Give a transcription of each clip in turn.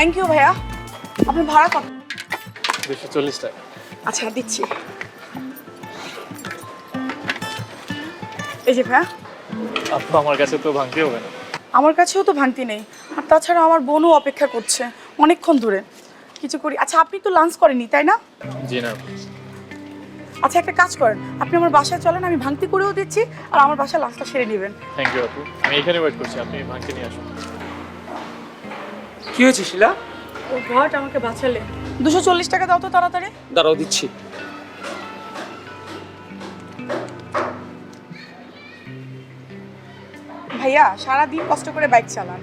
Thank you ভাইয়া। আপনি ভাড়া কত? 240 টাকা। আচ্ছা দিচ্ছি। এই যে ভাইয়া। আপু আমার কাছে তো ভাঙতে হবে না। আমার কাছেও তো ভাঙতি নেই, আর তাছাড়া আমার বোনও অপেক্ষা করছে অনেকক্ষণ ধরে। কিছু করি। আচ্ছা আপনি তো লাঞ্চ করেননি তাই না? জি না। আচ্ছা একটা কাজ করেন, আপনি আমার বাসায় চলেন, আমি ভাঙতি করেও দিচ্ছি আর আমার বাসায় লাঞ্চটা সেরে নেবেন। থ্যাংক ইউ আপু, আমি এখানে ওয়েট করছি, আপনি ভাঙতে নিয়ে আসুন। কি হয়েছে শিলা? ও গড, আমাকে বাঁচালে। 240 টাকা দাও তো তাড়াতাড়ি। দাঁড়াও দিচ্ছি। ভাইয়া সারাদিন কষ্ট করে বাইক চালান,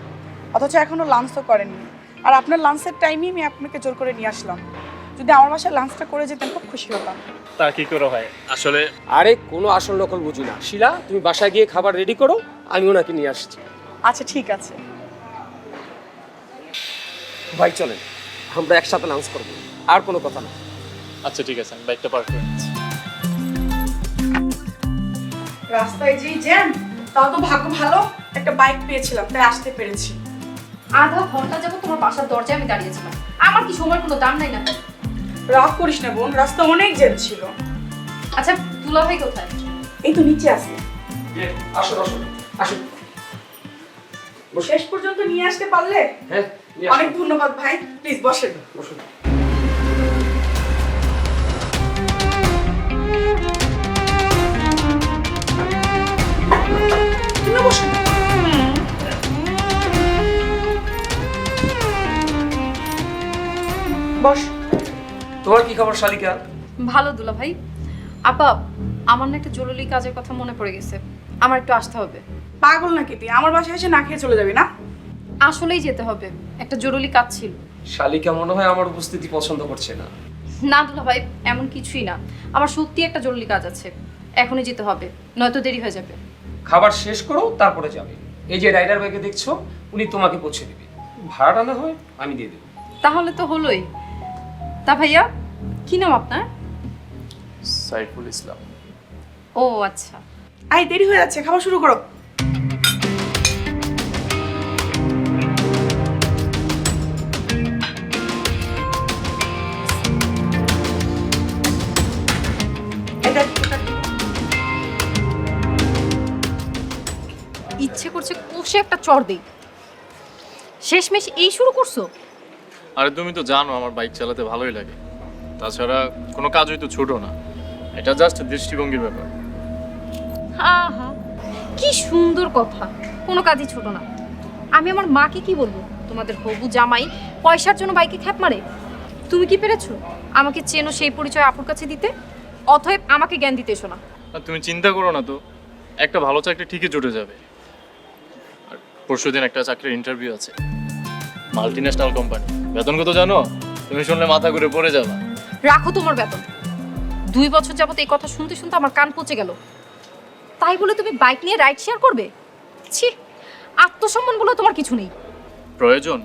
অথচ এখনো লাঞ্চ তো করেননি। আর আপনার লাঞ্চের টাইমই আমি আপনাকে জোর করে নিয়ে আসলাম। যদি আমার বাসায় লাঞ্চটা করে যেতেন খুব খুশি হতাম। তা কি করে হয় আসলে? আরে কোনো আসল নকল বুঝি না। শিলা তুমি বাসায় গিয়ে খাবার রেডি করো, আমি ওনাকে নিয়ে আসছি। আচ্ছা ঠিক আছে। ভাই চলেন, আমরা একসাথে লাঞ্চ করবো, আর কোনো কথা না। আচ্ছা ঠিক আছে, আমি বাইকটা পার্ক করে নিচ্ছি। রাস্তায় যেই জ্যাম, তাও তো ভাগ্য ভালো একটা বাইক পেয়েছিলাম, তাই আসতে পেরেছি। আধা ঘন্টা যাবো তোমার বাসার দরজায় আমি দাঁড়িয়েছিলাম। আমার কি সময়ের কোনো দাম নাই না? রাগ করিস না বোন, রাস্তা অনেক জ্যাম ছিল। আচ্ছা দুলাভাই কোথায়? এই তো নিচে আছে। আসো আসো আসো। শেষ পর্যন্ত নিয়ে আসতে পারলে হ্যাঁ নিয়ে অনেক আসো। ধন্যবাদ ভাই। প্লিজ বসেন। বসুন। তুমি বসেন। বস। তোমার কি খবর শালিকা? ভালো দুলাভাই। আপা, আমার না একটা জরুরি কাজের কথা মনে পড়ে গেছে, আমার একটু আসতে হবে। পাগল নাকি তুই? আমার বাসায় এসে না খেয়ে চলে যাবি না? আসলেই যেতে হবে, একটা জরুরি কাজ ছিল। শালিকা মনে হয় আমার উপস্থিতি পছন্দ করছে না। না দুলাভাই, এমন কিছুই না, আমার সত্যি একটা জরুরি কাজ আছে, এখনই যেতে হবে, নয়তো দেরি হয়ে যাবে। খাবার শেষ করো তারপরে যাবে। এই যে রাইডার ব্যাগে দেখছো, উনি তোমাকে পৌঁছে দেবে। ভাড়াটা না হয় আমি দিয়ে দেবো। তাহলে তো হলোই। তা ভাইয়া, কি নাম আপনার? সাইফুল ইসলাম। ও আচ্ছা। আই দেরি হয়ে যাচ্ছে, খাবার শুরু করো। ইচ্ছে করছে কষে একটা চড় দেই। শেষমেশ এই শুরু করছো? আরে তুমি তো জানো আমার বাইক চালাতে ভালোই লাগে, তাছাড়া কোনো কাজই তো ছোট না, এটা জাস্ট দৃষ্টিভঙ্গির ব্যাপার। আহা, কি সুন্দর কথা, কোনো কাজই ছোট না। আমি আমার মাকে কি বলবো, তোমাদের হবু জামাই পয়সার জন্য বাইকে খ্যাপ মারে? তুমি কি পেরেছো আমাকে চেনো সেই পরিচয় আপুর কাছে দিতে? অতএব আমাকে জ্ঞান দিতে এসো না। আর তুমি চিন্তা করো না তো, একটা ভালো চাকরি ঠিকই জুটে যাবে। আর পরশুদিন একটা চাকরির ইন্টারভিউ আছে, মাল্টিন্যাশনাল কোম্পানি। বেতন কত জানো? তুমি শুনলে মাথা ঘুরে পড়ে যাবে। রাখো তোমার বেতন। 2 বছর যাবত এই কথা শুনতে শুনতে আমার কান পচে গেল। তাই বলে তুমি বাইক নিয়ে রাইড শেয়ার করবে? ছি, আত্মসম্মান বলে তোমার কিছু নেই। প্রয়োজন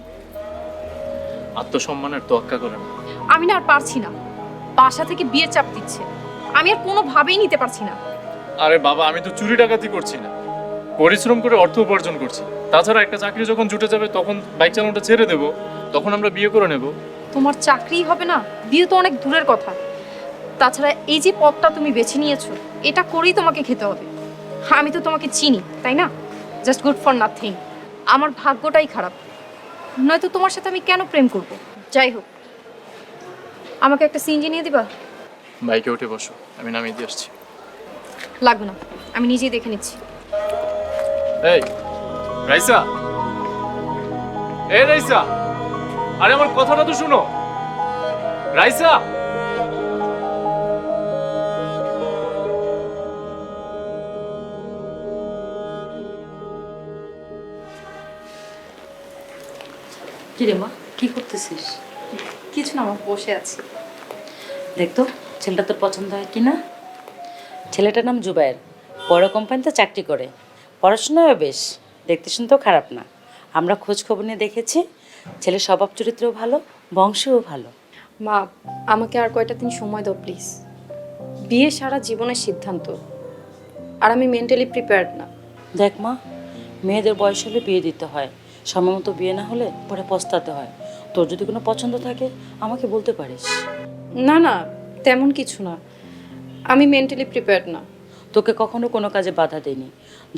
আত্মসম্মানের তোয়াক্কা করে না। আমি না আর পারছি না, বাসা থেকে বিয়ের চাপ দিচ্ছে, আমি আর কোনোভাবেই নিতে পারছি না। আরে বাবা, আমি তো চুরি ডাকাতি করছি না, পরিশ্রম করে অর্থ উপার্জন করছি। তাছাড়া একটা চাকরি যখন জুটে যাবে তখন বাইক চালানোটা ছেড়ে দেবো, তখন আমরা বিয়ে করে নেব। তোমার চাকরিই হবে না, বিয়ে তো অনেক দূরের কথা। তাছাড়া এই যে পথটা তুমি বেছে নিয়েছো, এটা করেই তোমাকে খেতে হবে। আমি তো তোমাকে চিনি, তাই না? Just good for nothing. আমার ভাগ্যটাই খারাপ, নয়তো তোমার সাথে আমি কেন প্রেম করব? যাই হোক, আমাকে একটা সিএনজি নিয়ে দিবা? বাইকে উঠে বসো, আমি নামিয়ে দিয়ে আসছি। লাগবে না, আমি নিজেই দেখে নিচ্ছি। এই রাইসা, এই রাইসা, আরে আমার কথাটা তো শুনো। রাইসা, কিরে মা, কি করতেছিস? কিছু না, আমার বসে আছি। দেখতো ছেলেটা তোর পছন্দ হয় কি না? ছেলেটার নাম জুবায়ের, বড় কোম্পানিতে চাকরি করে, পড়াশোনাও বেশ, দেখতে শুনতেও খারাপ না। আমরা খোঁজ খবর নিয়ে দেখেছি, ছেলের স্বভাব চরিত্রও ভালো, বংশও ভালো। মা, আমাকে আর কয়টা দিন সময় দাও প্লিজ। বিয়ে সারা জীবনের সিদ্ধান্ত, আর আমি মেন্টালি প্রিপেয়ার্ড না। দেখ মা, মেয়েদের বয়স হলে বিয়ে দিতে হয়, সময় মতো বিয়ে না হলে পরে পস্তাতে হয়। তোর যদি কোনো পছন্দ থাকে আমাকে বলতে পারিস। না না, তেমন কিছু না, আমি মেন্টালি প্রিপেয়ার্ড না। তোকে কখনো কোনো কাজে বাধা দেইনি,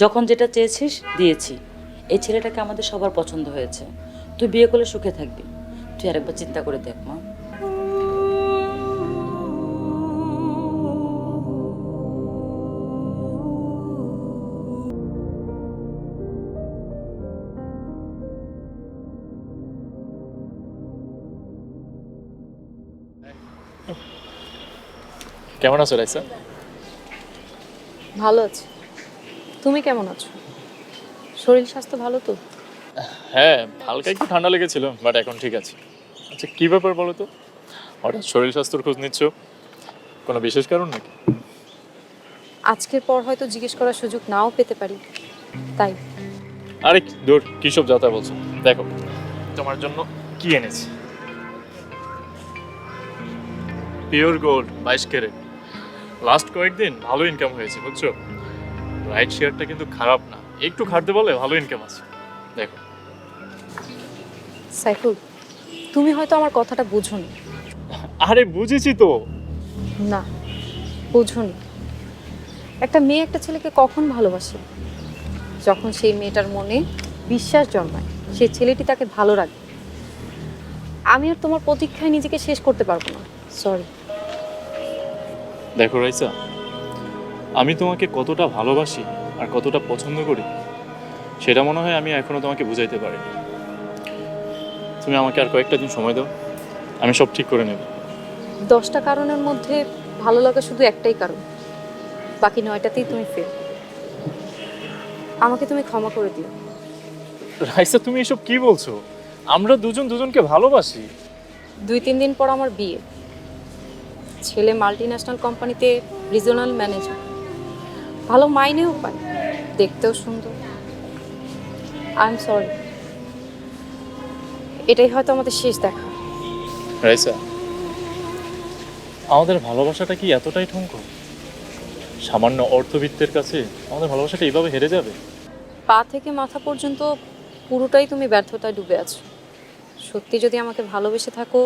যখন যেটা চেয়েছিস দিয়েছি। এই ছেলেটাকে আমাদের সবার পছন্দ হয়েছে, তুই বিয়ে করলে সুখে থাকবি। তুই আরেকবার চিন্তা করে দেখ মা। কেমন আছো রাইসা? ভালো আছি, তুমি কেমন আছো? শরীর স্বাস্থ্য ভালো তো? হ্যাঁ, হালকা একটু ঠান্ডা লেগেছিল, বাট এখন ঠিক আছে। আচ্ছা, কি ব্যাপার বলো তো, হঠাৎ শরীর স্বাস্থ্যের খোঁজ নিচ্ছ? কোনো বিশেষ কারণ নাকি? আজকের পর হয়তো জিজ্ঞেস করার সুযোগ নাও পেতে পারি, তাই। আরে দূর, কী সব যাতা বলছো। দেখো তোমার জন্য কি এনেছি। Pure gold 22 carat. লাস্ট কয়েকদিন ভালো ইনকাম হয়েছে বুঝছো। রাইট শেয়ারটা কিন্তু খারাপ না, একটু খাটতে বলে ভালো ইনকাম আছে। দেখো। সাইফুল, তুমি হয়তো আমার কথাটা বুঝোনি। আরে বুঝেছি তো। না, বুঝোনি। একটা মেয়ে একটা ছেলেকে কখন ভালোবাসে? যখন সেই মেয়েটার মনে বিশ্বাস জন্মায় সেই ছেলেটি তাকে ভালো রাখে। আমি আর তোমার প্রতীক্ষায় নিজেকে শেষ করতে পারবো না, সরি। দেখো রাইসা, আমি তোমাকে কতটা ভালোবাসি আর কতটা পছন্দ করি সেটা মনে হয় আমি এখনো তোমাকে বুঝাইতে পারিনি। তুমি আমাকে আর কয়েকটা দিন সময় দাও, আমি সব ঠিক করে নেব। 10টা কারণের মধ্যে ভালো লাগা শুধু একটাই কারণ, বাকি 9টাতেই তুমি ফেল। আমাকে তুমি ক্ষমা করে দিও। রাইসা, তুমি এসব কি বলছো? আমরা দুজন দুজনকে ভালোবাসি। 2-3 দিন পর আমার বিয়ে। ছেলে মাল্টি ন্যাশনাল কোম্পানিতে রিজনাল ম্যানেজার, ভালো মাইনেও পায়, দেখতেও সুন্দর। আই এম সরি, এটাই হয়তো আমাদের শেষ দেখা। রাইসা, আমাদের ভালোবাসাটা কি এতটাই ঠুনকো? সামান্য অর্থবিত্তের কাছে আমাদের ভালোবাসাটা এইভাবে হেরে যাবে? পা থেকে মাথা পর্যন্ত পুরোটাই তুমি ব্যর্থতায় ডুবে আছো। সত্যি যদি আমাকে ভালোবেসে থাকো,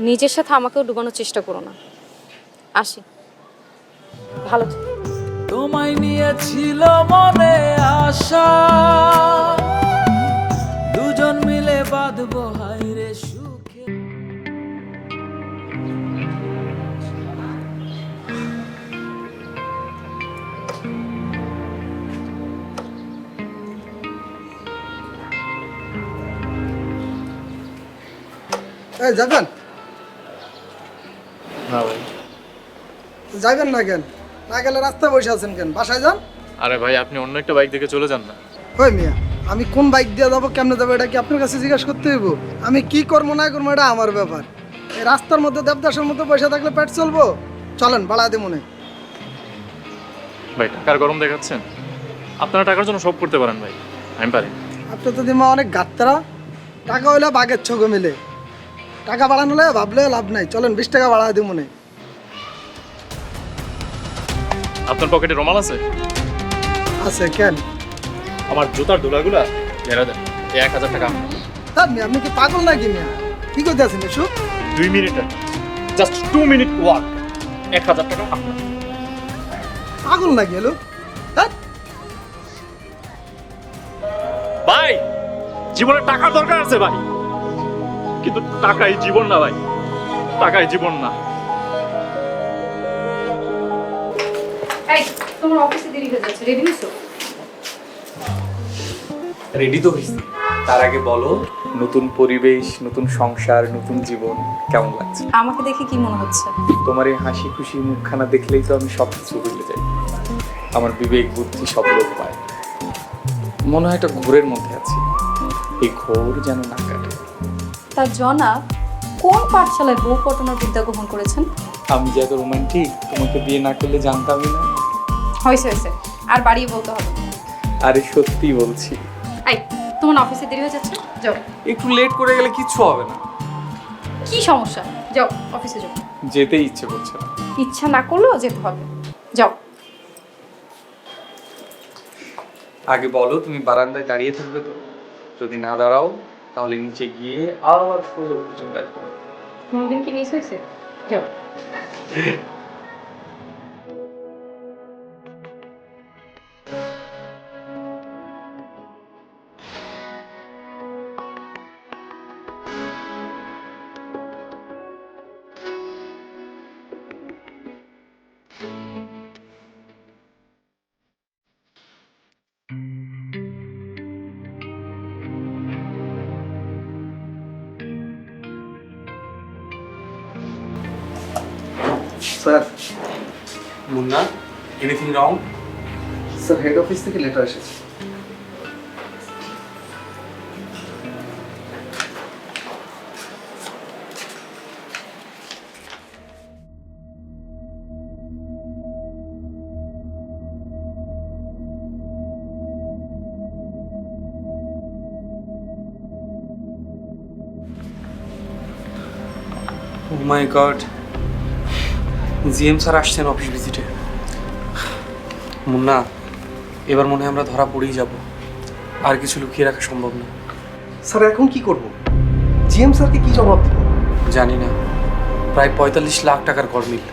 নিজের সাথে আমাকেও ডুবানোর চেষ্টা করো না। আসি, ভালো থেকো। তোমায় নিয়েছিল মনে আশা, দুজন মিলে বাঁধবো হাইরে সুখে। এই যাবেন? না ভাই। যাইবেন না কেন? না গেলে রাস্তায় বসে আছেন কেন? বাসায় যান। আরে ভাই, আপনি অন্য একটা বাইক দেখে চলে যান না। ওই মিয়া, আমি কোন বাইক দিয়ে যাবো, কেমনে যাবো, এটা কি আপনার কাছে জিজ্ঞাসা করতে হইব? আমি কি করবো না করবো এটা আমার ব্যাপার। এই রাস্তার মধ্যে দেবদাসের মতো পয়সা থাকলে পেট চলবো? চলেন, বাড়া দে মনে। ভাই, টাকার গরম দেখাচ্ছেন? আপনারা টাকার জন্য সব করতে পারেন ভাই, আমি পারি। আপনার তো দিমা অনেক গাত্তারা। টাকা হইলে বাঘের ছগো মিলে, টাকা বাড়ানো হলে ভাবলে লাভ নাই। চলেন, 20 টাকা বাড়া দে মনে। আপনার পকেটে রুমাল আছে? আছে কেন? আমার জুতার দোলাগুলা ঘেরা দেন। 1000 টাকা। তার মিয়া, আপনি কি পাগল নাকি মিয়া? কি করতে আছেন এসব? 2 মিনিট, জাস্ট 2 মিনিট ওয়াক। 1000 টাকা আপনার। পাগল নাকি এলো? হ্যাঁ, ভাই, জীবনে টাকার দরকার আছে ভাই, কিন্তু টাকাই জীবন না ভাই, টাকাই জীবন না। এই, তোমার অফিসে দেরি হয়ে যাচ্ছে, রেডি হইছো? রেডি তো হইছি। তার আগে বলো, নতুন পরিবেশ, নতুন সংসার, নতুন জীবন কেমন লাগছে? আমাকে দেখে কি মনে হচ্ছে? তোমার এই হাসি খুশি মুখখানা দেখলেই তো আমি সব কিছু ভুলে যাই। আমার বিবেক বুদ্ধি সব লোক পায়। মনে হয় একটা ঘোরের মধ্যে আছি, এই ঘোর যেন না কাটে। তা জনাব কোন পাঠশালায় বউ পটানোর বিদ্যা গ্রহণ করেছেন? আমি যে এত রোমান্টিক, তোমাকে বিয়ে না করলে জানতামই না। হয়েছে, আর বাড়িয়ে বলতে হবে না। আরে সত্যি বলছি। এই, তোমার অফিসে দেরি হয়ে যাচ্ছে, যাও। একটু লেট করে গেলে কিচ্ছু হবে না। কি সমস্যা? যাও, অফিসে যাও। যেতেই ইচ্ছে করছে না। ইচ্ছা না করলেও যেতে হবে, যাও। আগে বলো, তুমি বারান্দায় দাঁড়িয়ে থাকবে তো? যদি না দাঁড়াও তাহলে নিচে গিয়ে আবার সোজা পিছন কাজ করো। কোনদিন কি মিস হয়েছে? যাও। Sir Munna, anything wrong? Sir head office থেকে লেটার এসেছে। ও মাই গড, জিএম স্যার আসছেন অফিস ভিজিটে। মুন্না, এবার মনে হয় আমরা ধরা পড়েই যাব, আর কিছু লুকিয়ে রাখা সম্ভব না। স্যার এখন কি করব? জিএম স্যারকে কি জবাব দেব? জানি না, প্রায় 45 লাখ টাকার গরমিল,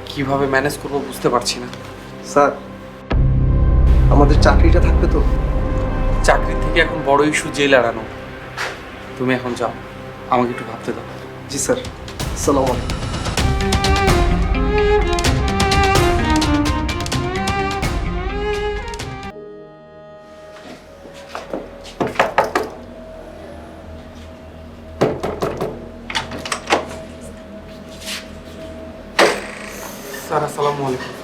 কিভাবে ম্যানেজ করব বুঝতে পারছি না। স্যার আমাদের চাকরিটা থাকবে তো? চাকরির থেকে এখন বড় ইস্যু জেল এড়ানো। তুমি এখন যাও, আমাকে একটু ভাবতে দাও। জি স্যার, আসসালামু আলাইকুম। স্যার আসসালামু আলাইকুম।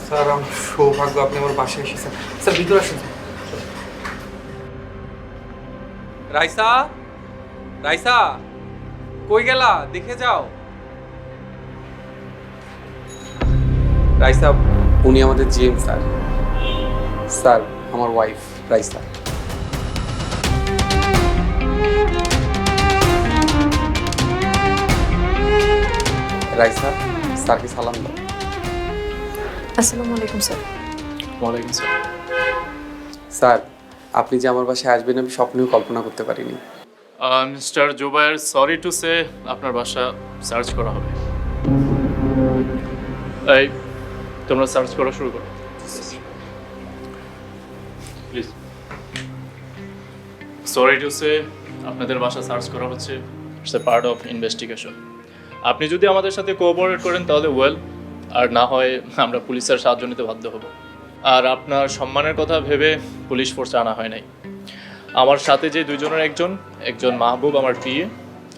স্যার আমার সৌভাগ্য আপনি আমার বাসায় এসেছেন। স্যার ভিতরে আসুন। রাইসা, রাইসা কই গেলা? দেখে যাও। রাইসা, উনি আমাদের জিএম স্যার। স্যার আমার ওয়াইফ রাইসা। রাইসা, স্যারকে সালাম দাও। আসসালামু আলাইকুম স্যার। ওয়ালাইকুম আসসালাম। স্যার, আপনি যে আমার বাসায় আসবেন আমি স্বপ্নেও কল্পনা করতে পারিনি। Mister Zubair, sorry to say আপনার বাসা সার্চ করা হবে। এই তোমরা সার্চ করা শুরু করো প্লিজ। সরি টু সে আপনাদের বাসা সার্চ করা হচ্ছে, it's a part of investigation. আপনি যদি আমাদের সাথে কোঅপারেট করেন তাহলে ওয়েল, আর না হয় আমরা পুলিশের সাহায্য নিতে বাধ্য হব। আর আপনার সম্মানের কথা ভেবে পুলিশ ফোর্সে আনা হয় নাই। আমার সাথে যে দুইজনের একজন মাহবুব আমার পিএ,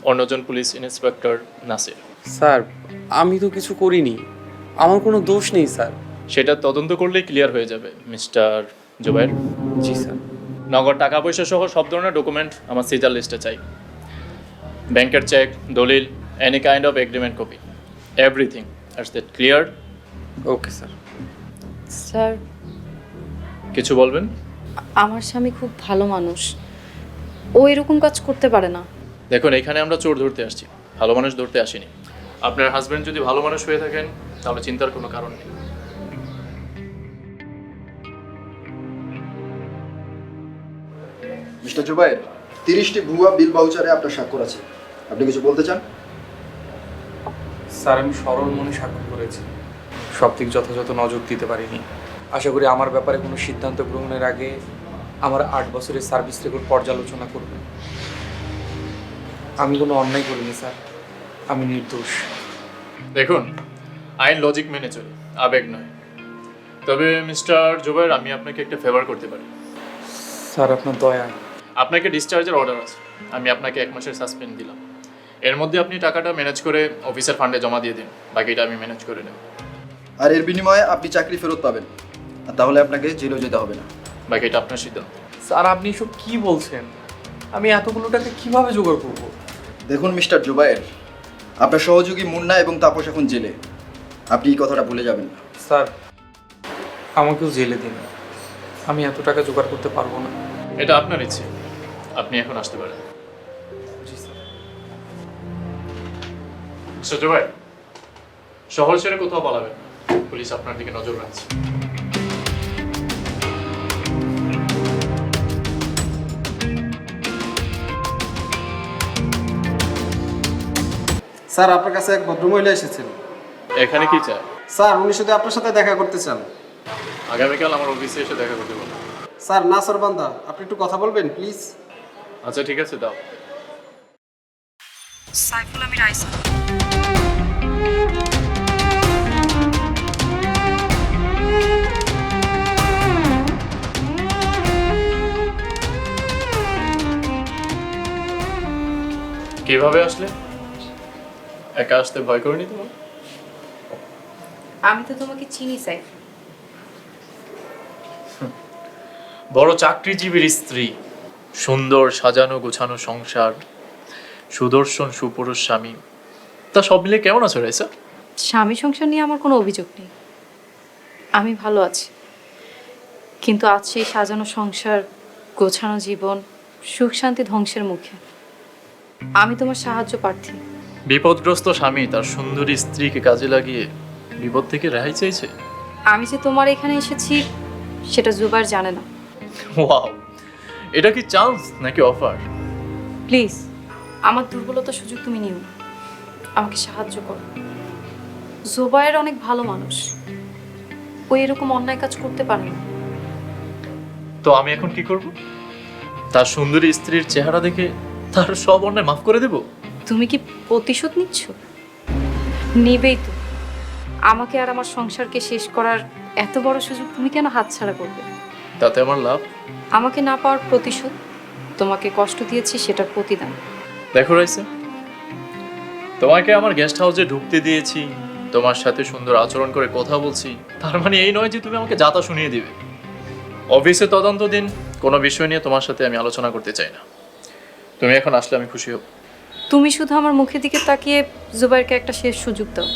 অন্যজন পুলিশ ইন্সপেক্টর নাসির। স্যার আমি তো কিছু করিনি, আমার কোনো দোষ নেই স্যার। সেটা তদন্ত করলেই ক্লিয়ার হয়ে যাবে মিস্টার জুবায়ের। জি স্যার। নগদ টাকা পয়সা সহ সব ধরনের ডকুমেন্ট আমার সিজার লিস্টে চাই। ব্যাংকের চেক, দলিল, any kind of agreement copy, everything. It's that clear? Okay sir. Sir, কিছু বলবেন? আমার স্বামী খুব ভালো মানুষ, ও এরকম কাজ করতে পারে না। দেখুন, এখানে আমরা চোর ধরতে আসছি, ভালো মানুষ ধরতে আসিনি। আপনার হাজব্যান্ড যদি ভালো মানুষ হয়ে থাকেন তাহলে চিন্তার কোনো কারণ নেই। মিস্টার জুবায়ের, 30টি ভুয়া বিল ভাউচারে আপনার স্বাক্ষর আছে, আপনি কিছু বলতে চান? স্যার আমি সরল মনে স্বাক্ষর করেছি, সব দিক যথাযথ নজর দিতে পারিনি। আশা করি আমার ব্যাপারে কোনো সিদ্ধান্ত গ্রহণের আগে আমার 8 বছরের সার্ভিস রেকর্ড পর্যালোচনা করবেন। আমি কোনো অন্যায় করিনি স্যার, আমি নির্দোষ। দেখুন, আইন লজিক মেনে চলে, আবেগ নয়। তবে মিস্টার জুবায়ের, আমি আপনাকে একটা ফেভার করতে পারি। স্যার আপনার দয়া। আপনাকে ডিসচার্জের অর্ডার আছে, আমি আপনাকে 1 মাসের সাসপেন্ড দিলাম। এর মধ্যে আপনি টাকাটা ম্যানেজ করে অফিসের ফান্ডে জমা দিয়ে দিন, বাকিটা আমি ম্যানেজ করে নেব। আর এর বিনিময়ে আপনি চাকরি ফেরত পাবেন, আর তাহলে আপনাকে জেলেও যেতে হবে না। বাকিটা আপনার সিদ্ধান্ত। স্যার আপনি এসব কি বলছেন? আমি এতগুলো টাকা কিভাবে জোগাড় করব? দেখুন মিস্টার জুবায়ের, আপনার সহযোগী মুন্না এবং তাপস এখন জেলে, আপনি এই কথাটা ভুলে যাবেন না। স্যার আমাকেও জেলে দিন, আমি এত টাকা জোগাড় করতে পারবো না। এটা আপনার ইচ্ছে, আপনি এখন আসতে পারেন। জি স্যার। মিস্টার জুবায়ের, শহর ছেড়ে কোথাও পালাবেন না, পুলিশ আপনার দিকে নজর রাখছে। স্যার আপনার কাছে এক ভদ্রমহিলা এসেছেন। এখানে কি চায়? স্যার উনি শুধু আপনার সাথে দেখা করতে চান। আগামীকাল আমার অফিসে এসে দেখা করতে বলো। স্যার না স্যার বান্দা, আপনি একটু কথা বলবেন প্লিজ। আচ্ছা ঠিক আছে, দাও। সাইফুল, আমি রাইসা। কিভাবে আসলে? একা আসতে ভয় করেনি তোমার? আমি তো তোমাকে চিনি সাইফুল। বড় চাকরিজীবীর স্ত্রী, সুন্দর সাজানো গোছানো সংসার, সুদর্শন সুপুরুষ স্বামী, তা সব মিলে কেমন আছো রাইসা? স্বামী সংসার নিয়ে আমার কোনো অভিযোগ নেই, আমি ভালো আছি। কিন্তু আজ সেই সাজানো সংসার, গোছানো জীবন, সুখ শান্তি ধ্বংসের মুখে। আমি তোমার সাহায্য প্রার্থী। বিপদগ্রস্ত স্বামী তার সুন্দরী স্ত্রীকে কাজে লাগিয়ে বিপদ থেকে রেহাই চাইছে। আমি যে তোমার এখানে এসেছি সেটা জুবাইর জানে না। ওয়াও, এটা কি চান্স নাকি অফার? প্লিজ, আমার দুর্বলতার সুযোগ তুমি নিও না, আমাকে সাহায্য করো। জুবাইর অনেক ভালো মানুষ, ও এরকম অন্যায় কাজ করতে পারে না। তো আমি এখন কি করব? তার সুন্দরী স্ত্রীর চেহারা দেখে তার সব অন্যায় মাফ করে দেব? তুমি কি প্রতিশোধ নিচ্ছ? নেবেই তো। আমাকে আর আমার সংসারকে শেষ করার এত বড় সুযোগ তুমি কেন হাতছাড়া করবে? তাতে আমার লাভ? আমাকে না পাওয়ার প্রতিশোধ, তোমাকে কষ্ট দিয়েছি সেটার প্রতিদান। দেখো রাইসা, তোমাকে আমার গেস্ট হাউসে ঢুকতে দিয়েছি, তোমার সাথে সুন্দর আচরণ করে কথা বলছি, তার মানে এই নয় যে তুমি আমাকে যাতা শুনিয়ে দিবে। অফিসে তদন্ত দিন, কোনো বিষয় নিয়ে তোমার সাথে আমি আলোচনা করতে চাই না। তুমি এখন আসলে আমি খুশি হব। তুমি শুধু আমার মুখের দিকে তাকিয়ে জুবাইরকে একটা শেষ সুযোগ দাও।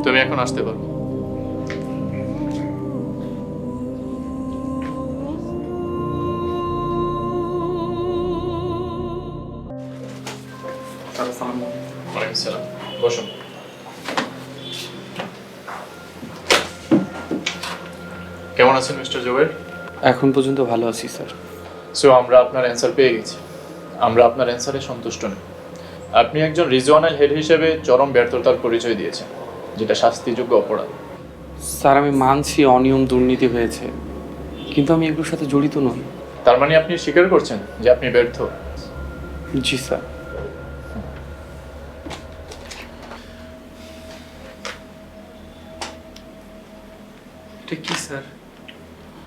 তুমি এখন আসতে পারো। ওয়ালাইকুম আসসালাম, বসুন। কেমন আছেন মিস্টার জুবাইর? এখন পর্যন্ত ভালো আছি স্যার। সো আমরা আপনার অ্যান্সার পেয়ে গেছি। আমরা আপনার অ্যান্সারে সন্তুষ্ট নই। আপনি একজন রিজিওনাল হেড হিসেবে চরম ব্যর্থতার পরিচয় দিয়েছেন, যেটা শাস্তিযোগ্য অপরাধ। স্যার আমি মানছি অনিয়ম দুর্নীতি হয়েছে, কিন্তু আমি এগুলোর সাথে জড়িত নই। তার মানে আপনি স্বীকার করছেন যে আপনি ব্যর্থ? জি স্যার। এটা কি sir?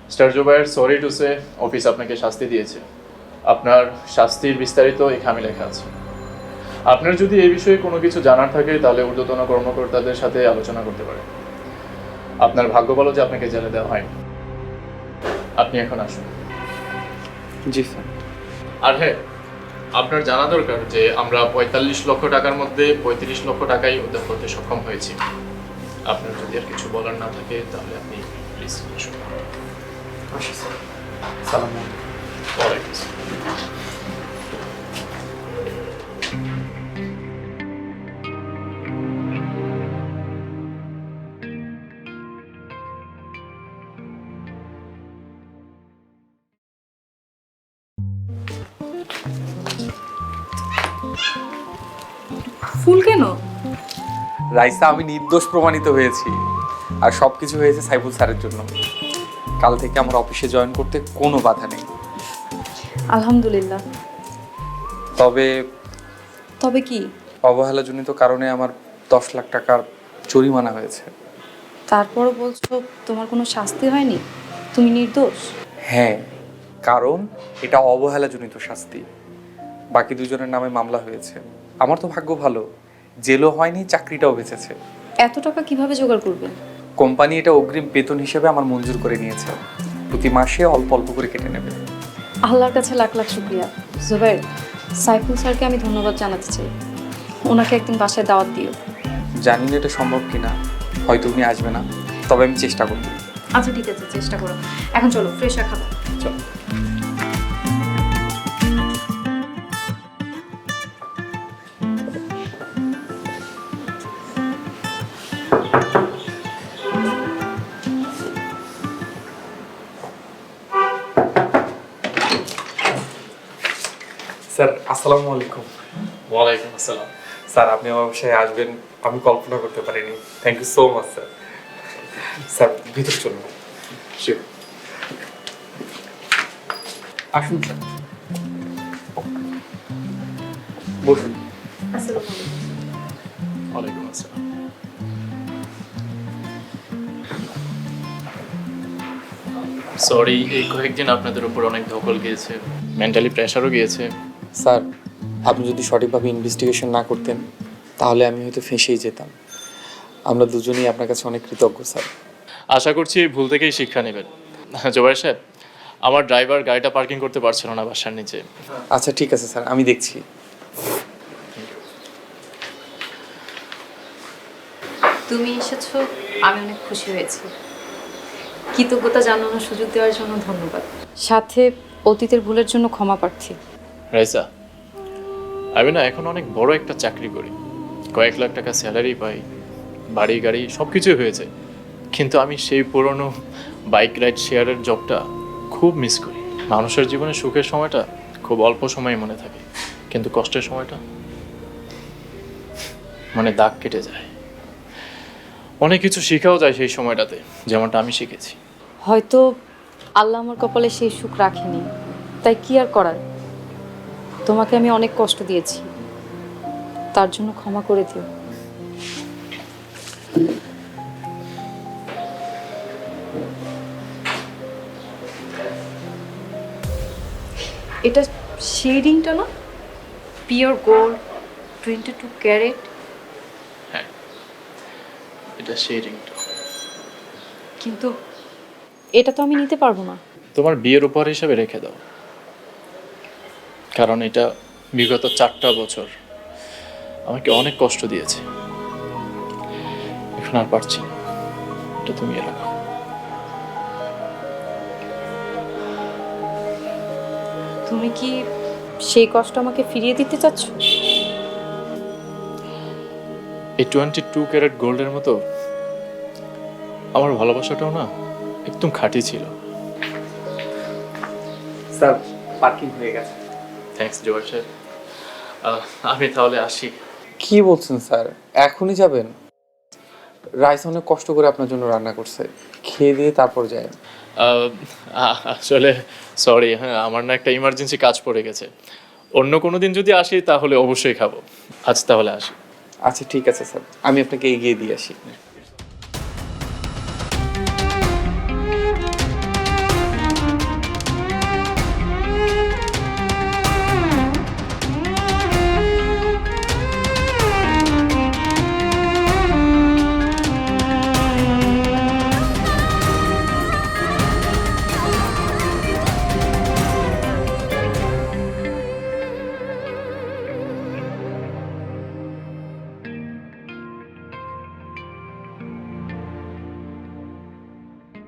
Mister Zubair, sorry to say, office আপনাকে শাস্তি দিয়েছে। আপনার শাস্তির বিস্তারিত এখানে লেখা আছে। আপনার যদি এই বিষয়ে কোনো কিছু জানার থাকে তাহলে ঊর্ধ্বতন কর্মকর্তাদের সাথে আলোচনা করতে পারেন। আপনার ভাগ্য ভালো যে আপনাকে জেলে দেওয়া হয়নি। আপনি এখন আসুন। জি স্যার। আর হ্যাঁ, আপনার জানা দরকার যে আমরা ৪৫ লক্ষ টাকার মধ্যে ৩৫ লক্ষ টাকাই উদ্ধার করতে সক্ষম হয়েছি। আপনার যদি আর কিছু বলার না থাকে তাহলে আপনি প্লিজ আসুন। আসি স্যার। সালাম আলাইকুম। ওয়ালাইকুম আসসালাম। ফুল কেন? রাইসা, আমি নির্দোষ প্রমাণিত হয়েছি, আর সব কিছু হয়েছে সাইফুল স্যারের জন্য। কাল থেকে আমার অফিসে জয়েন করতে কোনো বাধা নেই। আলহামদুলিল্লাহ। তবে তবে কি? অবহেলাজনিত কারণে আমার 10 লাখ টাকার জরিমানা হয়েছে। তারপরও বলছো তোমার কোনো শাস্তি হয়নি, তুমি নির্দোষ? হ্যাঁ, কারণ এটা অবহেলাজনিত শাস্তি। বাকি দুজনের নামে মামলা হয়েছে। আমার তো ভাগ্য ভালো, জেলও হয়নি, চাকরিটাও বেঁচেছে। এত টাকা কিভাবে জোগাড় করবে? কোম্পানি এটা অগ্রিম বেতন হিসেবে আমার মঞ্জুর করে নিয়েছে, প্রতি মাসে অল্প অল্প করে কেটে নেবে। আল্লাহর কাছে লাখ লাখ শুকরিয়া। জুবাইর, সাইফুল স্যারকে আমি ধন্যবাদ জানাতে চাই। ওনাকে একদিন বাসায় দাওয়াত দিও। জানি না এটা সম্ভব কিনা, হয়তো উনি আসবে না, তবে আমি চেষ্টা করব। আচ্ছা ঠিক আছে, চেষ্টা করো। এখন চলো, ফ্রেশ হয়ে খাবো। চল। স্যার আসসালামু আলাইকুম। ওয়ালাইকুম আসসালাম। স্যার আপনি আমার বাসায় আসবেন আমি কল্পনা করতে পারিনি। Thank you so much sir. Sir ভিতরে চলুন। শিওর। আসুন স্যার, বসুন। ওয়ালাইকুম আসসালাম। সরি, এই কয়েকদিন আপনাদের উপর অনেক ধকল গিয়েছে, মেন্টালি প্রেশারও গিয়েছে। স্যার আপনি যদি সঠিকভাবে ইনভেস্টিগেশন না করতেন তাহলে আমি হয়তো ফেঁসেই যেতাম। আমরা দুজনেই আপনার কাছে অনেক কৃতজ্ঞ স্যার। আশা করছি এই ভুল থেকেই শিক্ষা নেবেন। জোবাইর সাহেব, আমার ড্রাইভার গাড়িটা পার্কিং করতে পারছিল না বাসার নিচে। আচ্ছা ঠিক আছে স্যার, আমি দেখছি। তুমি এসেছো, আমি অনেক খুশি হয়েছি। কৃতজ্ঞতা জানানোর সুযোগ দেওয়ার জন্য ধন্যবাদ। সাথে অতীতের ভুলের জন্য ক্ষমা প্রার্থী। রাইসা, আমি না এখন অনেক বড় একটা চাকরি করি, কয়েক লাখ টাকা স্যালারি পাই, বাড়ি গাড়ি সব কিছুই হয়েছে, কিন্তু আমি সেই পুরনো বাইক রাইড শেয়ারের জবটা খুব মিস করি। মানুষের জীবনে সুখের সময়টা খুব অল্প সময় মনে থাকে, কিন্তু কষ্টের সময়টা মানে দাগ কেটে যায়। অনেক কিছু শেখাও যায় সেই সময়টাতে, যেমনটা আমি শিখেছি। হয়তো আল্লাহ আমার কপালে সেই সুখ রাখেনি, তাই কি আর করার। তোমাকে আমি অনেক কষ্ট দিয়েছি, তার জন্য ক্ষমা করে দিও। এটা শেডিংটা না, পিওর গোল্ড, 22 ক্যারেট। হ্যাঁ, এটা শেডিংটা। কিন্তু এটা তো আমি নিতে পারবো না। তোমার বিয়ের উপহার হিসাবে রেখে দাও, কারণ এটা বিগত 4টা বছর আমাকে অনেক কষ্ট দিয়েছে। এখন আর পারছি না, এটা তুমি রাখো। তুমি কি সেই কষ্ট আমাকে ফিরিয়ে দিতে চাচ্ছ? এই 22 ক্যারেট গোল্ডের মতো আমার ভালোবাসাটাও না একদম খাঁটি ছিল। স্যার পার্কিং হয়ে গেছে। থ্যাঙ্কস জোয়ার সাহেব। আমি তাহলে আসি। কি বলছেন স্যার, এখনই যাবেন? রাইস অনেক কষ্ট করে আপনার জন্য রান্না করছে, খেয়ে দিয়ে তারপর যায়। আসলে সরি, হ্যাঁ আমার না একটা ইমার্জেন্সি কাজ পড়ে গেছে। অন্য কোনো দিন যদি আসি তাহলে অবশ্যই খাবো। আজ তাহলে আসি। আচ্ছা ঠিক আছে স্যার, আমি আপনাকে এগিয়ে দিয়ে আসি।